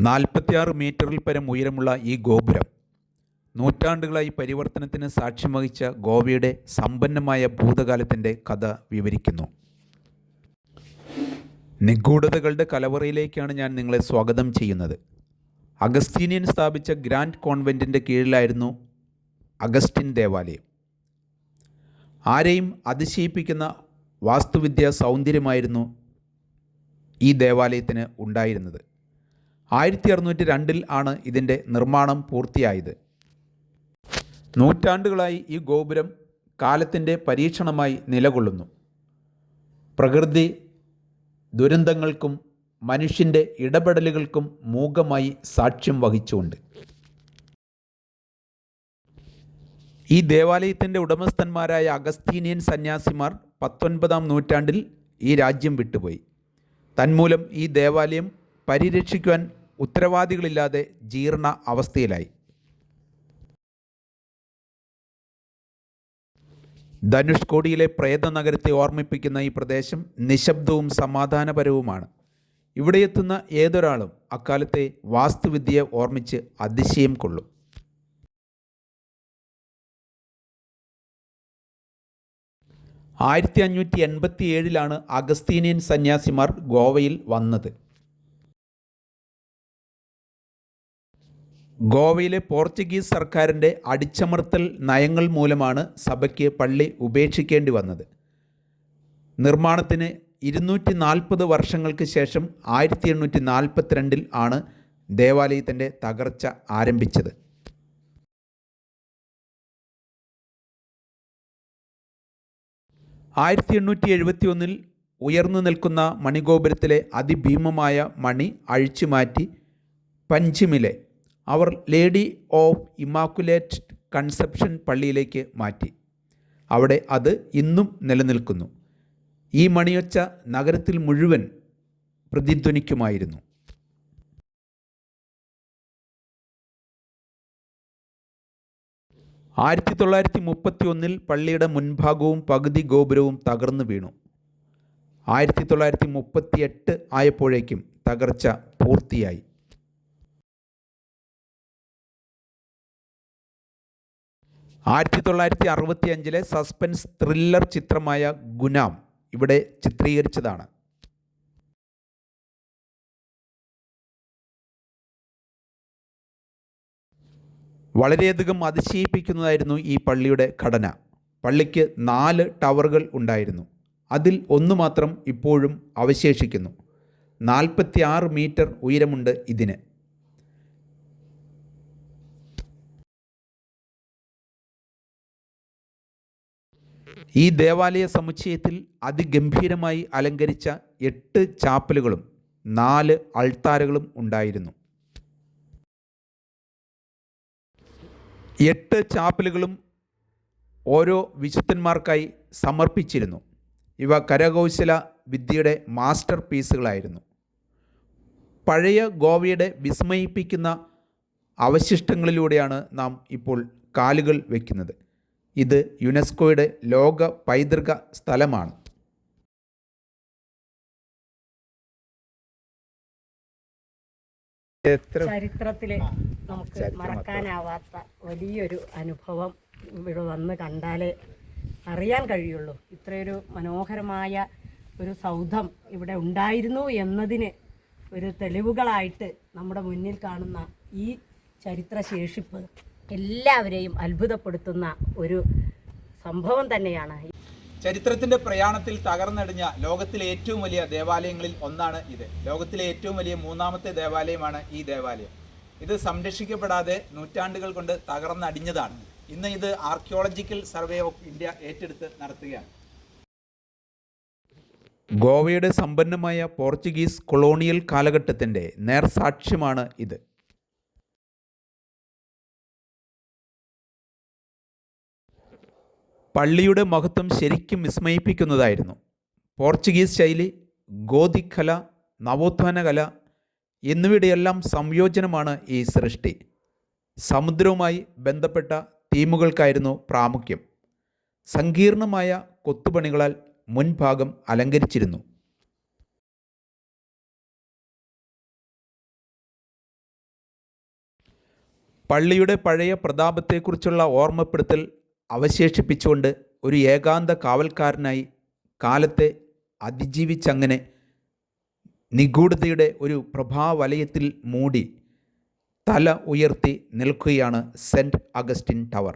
46 മീറ്ററിൽ പരം ഉയരമുള്ള ഈ ഗോപുരം നൂറ്റാണ്ടുകളായി പരിവർത്തനത്തിന് സാക്ഷ്യം വഹിച്ച ഗോവയുടെ സമ്പന്നമായ ഭൂതകാലത്തിൻ്റെ കഥ വിവരിക്കുന്നു. നിഗൂഢതകളുടെ കലവറയിലേക്കാണ് ഞാൻ നിങ്ങളെ സ്വാഗതം ചെയ്യുന്നത്. അഗസ്തീനിയൻ സ്ഥാപിച്ച ഗ്രാൻഡ് കോൺവെൻറ്റിൻ്റെ കീഴിലായിരുന്നു അഗസ്റ്റിൻ ദേവാലയം. ആരെയും അതിശയിപ്പിക്കുന്ന വാസ്തുവിദ്യാ സൗന്ദര്യമായിരുന്നു ഈ ദേവാലയത്തിന് ഉണ്ടായിരുന്നത്. 1602 ആണ് ഇതിൻ്റെ നിർമ്മാണം പൂർത്തിയായത്. നൂറ്റാണ്ടുകളായി ഈ ഗോപുരം കാലത്തിൻ്റെ പരീക്ഷണമായി നിലകൊള്ളുന്നു. പ്രകൃതി ദുരന്തങ്ങൾക്കും മനുഷ്യൻ്റെ ഇടപെടലുകൾക്കും മൂകമായി സാക്ഷ്യം വഹിച്ചുകൊണ്ട്. ഈ ദേവാലയത്തിൻ്റെ ഉടമസ്ഥന്മാരായ അഗസ്തീനിയൻ സന്യാസിമാർ 19-ാം നൂറ്റാണ്ടിൽ ഈ രാജ്യം വിട്ടുപോയി. തന്മൂലം ഈ ദേവാലയം പരിരക്ഷിക്കുവാൻ ഉത്തരവാദികളില്ലാതെ ജീർണ അവസ്ഥയിലായി. ധനുഷ്കോടിയിലെ പ്രേത നഗരത്തെ ഓർമ്മിപ്പിക്കുന്ന ഈ പ്രദേശം നിശബ്ദവും സമാധാനപരവുമാണ്. ഇവിടെ എത്തുന്ന ഏതൊരാളും അക്കാലത്തെ വാസ്തുവിദ്യയെ ഓർമ്മിച്ച് അതിശയം കൊള്ളും. ആയിരത്തി 587 അഗസ്തീനിയൻ സന്യാസിമാർ ഗോവയിൽ വന്നത്. ഗോവയിലെ പോർച്ചുഗീസ് സർക്കാരിൻ്റെ അടിച്ചമർത്തൽ നയങ്ങൾ മൂലമാണ് സഭയ്ക്ക് പള്ളി ഉപേക്ഷിക്കേണ്ടി വന്നത്. നിർമ്മാണത്തിന് 240 വർഷങ്ങൾക്ക് ശേഷം 1842 ആണ് ദേവാലയത്തിൻ്റെ തകർച്ച ആരംഭിച്ചത്. ആയിരത്തി 871 ഉയർന്നു നിൽക്കുന്ന മണിഗോപുരത്തിലെ അതിഭീമമായ മണി അഴിച്ചുമാറ്റി പഞ്ചിമിലെ അവർ ലേഡി ഓഫ് ഇമാക്കുലേറ്റ് കൺസെപ്ഷൻ പള്ളിയിലേക്ക് മാറ്റി. അവിടെ അത് ഇന്നും നിലനിൽക്കുന്നു. ഈ മണിയൊച്ച നഗരത്തിൽ മുഴുവൻ പ്രതിധ്വനിക്കുമായിരുന്നു. ആയിരത്തി 931 പള്ളിയുടെ മുൻഭാഗവും പകുതി ഗോപുരവും തകർന്നു വീണു. 1938 ആയപ്പോഴേക്കും തകർച്ച പൂർത്തിയായി. 1965 സസ്പെൻസ് ത്രില്ലർ ചിത്രമായ ഗുനാം ഇവിടെ ചിത്രീകരിച്ചതാണ്. വളരെയധികം അതിശയിപ്പിക്കുന്നതായിരുന്നു ഈ പള്ളിയുടെ ഘടന. പള്ളിക്ക് 4 ടവറുകൾ ഉണ്ടായിരുന്നു. അതിൽ ഒന്ന് മാത്രം ഇപ്പോഴും അവശേഷിക്കുന്നു. 46 മീറ്റർ ഉയരമുണ്ട് ഇതിന്. ഈ ദേവാലയ സമുച്ചയത്തിൽ അതിഗംഭീരമായി അലങ്കരിച്ച 8 ചാപ്പലുകളും 4 അൾത്താരകളും ഉണ്ടായിരുന്നു. 8 ചാപ്പലുകളും ഓരോ വിശുദ്ധന്മാർക്കായി സമർപ്പിച്ചിരുന്നു. ഇവ കരകൗശല വിദ്യയുടെ മാസ്റ്റർ പീസുകളായിരുന്നു. പഴയ ഗോവയുടെ വിസ്മയിപ്പിക്കുന്ന അവശിഷ്ടങ്ങളിലൂടെയാണ് നാം ഇപ്പോൾ കാലുകൾ വയ്ക്കുന്നത്. ഇത് യുനെസ്കോയുടെ ലോക പൈതൃക സ്ഥലമാണ്. ചരിത്രത്തിലെ നമുക്ക് മറക്കാനാവാത്ത വലിയൊരു അനുഭവം ഇവിടെ വന്ന് കണ്ടാലേ അറിയാൻ കഴിയുള്ളൂ. ഇത്രയൊരു മനോഹരമായ ഒരു സൗധം ഇവിടെ ഉണ്ടായിരുന്നു എന്നതിന് ഒരു തെളിവുകളായിട്ട് നമ്മുടെ മുന്നിൽ കാണുന്ന ഈ ചരിത്രശേഷിപ്പ് എല്ലാവരെയും അത്ഭുതപ്പെടുത്തുന്ന ഒരു സംഭവം തന്നെയാണ്. ചരിത്രത്തിൻ്റെ പ്രയാണത്തിൽ തകർന്നടിഞ്ഞ ലോകത്തിലെ ഏറ്റവും വലിയ ദേവാലയങ്ങളിൽ ഒന്നാണ് ഇത്. ലോകത്തിലെ ഏറ്റവും വലിയ 3ാമത്തെ ദേവാലയമാണ് ഈ ദേവാലയം. ഇത് സംരക്ഷിക്കപ്പെടാതെ നൂറ്റാണ്ടുകൾ കൊണ്ട് തകർന്നടിഞ്ഞതാണ്. ഇന്ന് ഇത് ആർക്കിയോളജിക്കൽ സർവേ ഓഫ് ഇന്ത്യ ഏറ്റെടുത്ത് നടത്തുകയാണ്. ഗോവയുടെ സമ്പന്നമായ പോർച്ചുഗീസ് കൊളോണിയൽ കാലഘട്ടത്തിൻ്റെ നേർസാക്ഷ്യമാണ് ഇത്. പള്ളിയുടെ മഹത്വം ശരിക്കും വിസ്മയിപ്പിക്കുന്നതായിരുന്നു. പോർച്ചുഗീസ് ശൈലി, ഗോതിക് കല, നവോത്ഥാന കല എന്നിവയുടെയെല്ലാം സംയോജനമാണ് ഈ സൃഷ്ടി. സമുദ്രവുമായി ബന്ധപ്പെട്ട തീമുകൾക്കായിരുന്നു പ്രാമുഖ്യം. സങ്കീർണമായ കൊത്തുപണികളാൽ മുൻഭാഗം അലങ്കരിച്ചിരുന്നു. പള്ളിയുടെ പഴയ പ്രതാപത്തെക്കുറിച്ചുള്ള ഓർമ്മപ്പെടുത്തൽ അവശേഷിപ്പിച്ചുകൊണ്ട് ഒരു ഏകാന്ത കാവൽക്കാരനായി കാലത്തെ അതിജീവിച്ചങ്ങനെ നിഗൂഢതയുടെ ഒരു പ്രഭാവലയത്തിൽ മൂടി തല ഉയർത്തി നിൽക്കുകയാണ് സെൻറ്റ് അഗസ്റ്റിൻ ടവർ.